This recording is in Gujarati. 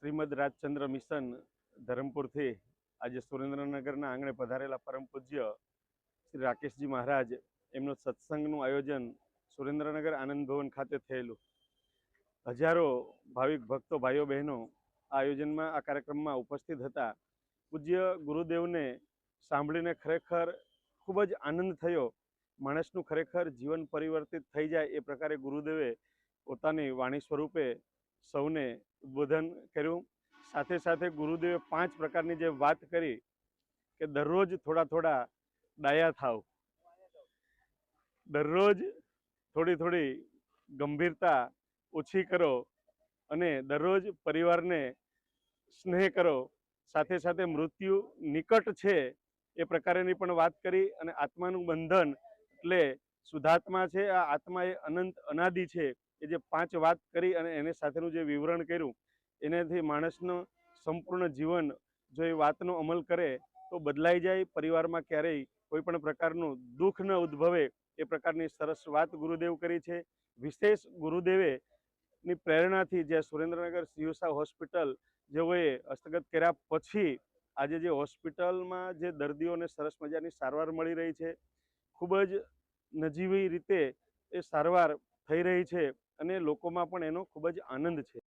શ્રીમદ રાજચંદ્ર મિશન ધરમપુરથી આજે સુરેન્દ્રનગરના આંગણે પધારેલા પરમ પૂજ્ય શ્રી રાકેશજી મહારાજ એમનું સત્સંગનું આયોજન સુરેન્દ્રનગર આનંદ ભવન ખાતે થયેલું। હજારો ભાવિક ભક્તો ભાઈઓ બહેનો આ આયોજનમાં આ કાર્યક્રમમાં ઉપસ્થિત હતા। પૂજ્ય ગુરુદેવને સાંભળીને ખરેખર ખૂબ જ આનંદ થયો। માણસનું ખરેખર જીવન પરિવર્તિત થઈ જાય એ પ્રકારે ગુરુદેવે પોતાની વાણી સ્વરૂપે સૌને ઉદ્બોધન કર્યું। સાથે સાથે ગુરુદેવે 5 પ્રકારની જે વાત કરી કે દરરોજ થોડા થોડા ડાયા થાવ, દરરોજ થોડી થોડી ગંભીરતા ઓછી કરો અને દરરોજ પરિવારને સ્નેહ કરો। સાથે સાથે મૃત્યુ નિકટ છે એ પ્રકારેની પણ વાત કરી અને આત્માનું બંધન એટલે શુદ્ધાત્મા છે, આ આત્મા એ અનંત અનાદિ છે, એ જે 5 વાત કરી અને એને સાથેનું જે વિવરણ કર્યું એનાથી માણસનું સંપૂર્ણ જીવન જો એ વાતનો અમલ કરે તો બદલાઈ જાય। પરિવારમાં ક્યારેય કોઈ પણ પ્રકારનું દુઃખ ન ઉદ્ભવે એ પ્રકારની સરસ વાત ગુરુદેવ કરી છે। વિશેષ ગુરુદેવે ની પ્રેરણાથી જે સુરેન્દ્રનગર સીયુસા હોસ્પિટલ જેઓએ હસ્તગત કર્યા પછી આજે જે હોસ્પિટલમાં જે દર્દીઓને સરસ મજાની સારવાર મળી રહી છે, ખૂબ જ નજીવી રીતે એ સારવાર થઈ રહી છે અને લોકોમાં પણ એનો ખૂબ જ આનંદ છે।